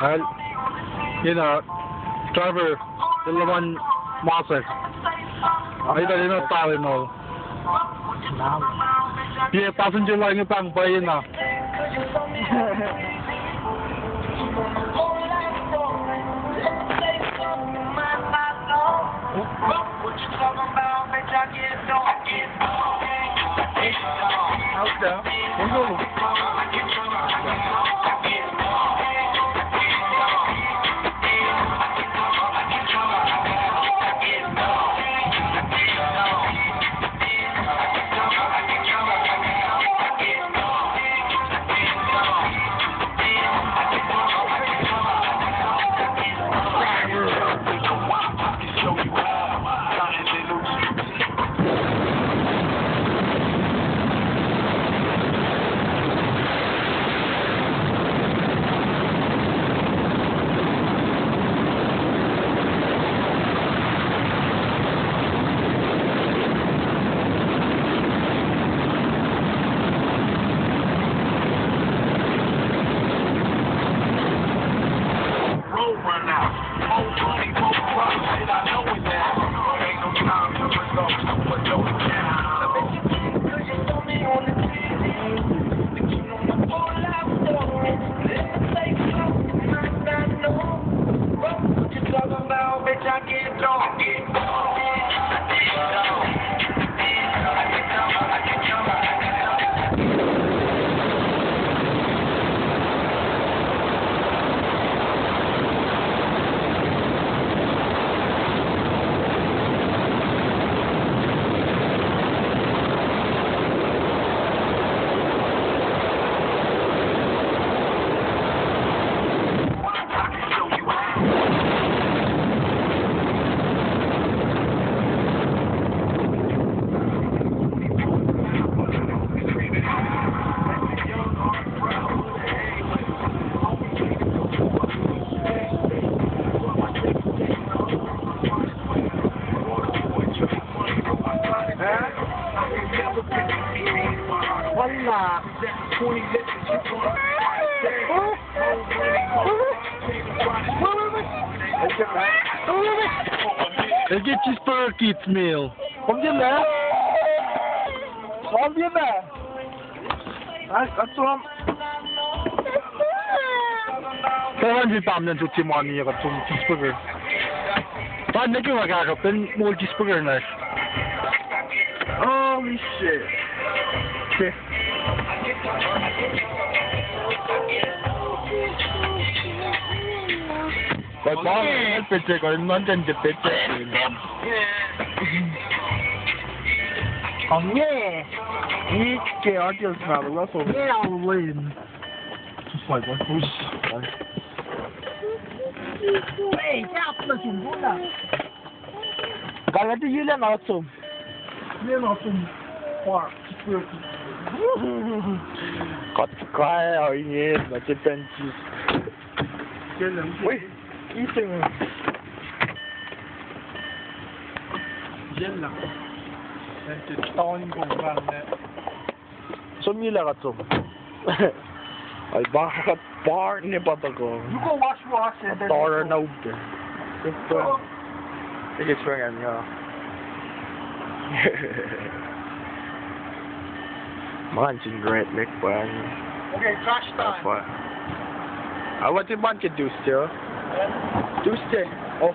Well, you know, driver, dalawan master. Ay, dali na tayo, no. Yeah, passenger lang yung pang bayan na. How's that? Wala. Let's get cheeseburger kids meal. Combien là? Combien là? Attends. 400 pounds na tuti mo niya ka itong cheeseburger. Paano na kayo magkakapin? More cheeseburger na. Holy shit. Okay. But bakit picture ko? Nandyan the picture. Yeah. Ikke artighetsmælet, altså. Yeah, Lynn. Just like one push. Hey, jävla tjombola. Galla det gillar man alltså. Det är något som har Kaya o yun, nagtipensis. Uy, ising. Diyan lang. Taon ko ba na. Sumila ka to. Ay, bakit partner pa to ko? You go wash and then Tara na ube. Ito. Sige, swangan niya. Mancing great Nick Pan. Okay, trash time. What? What did man can do still? Do still. Oh.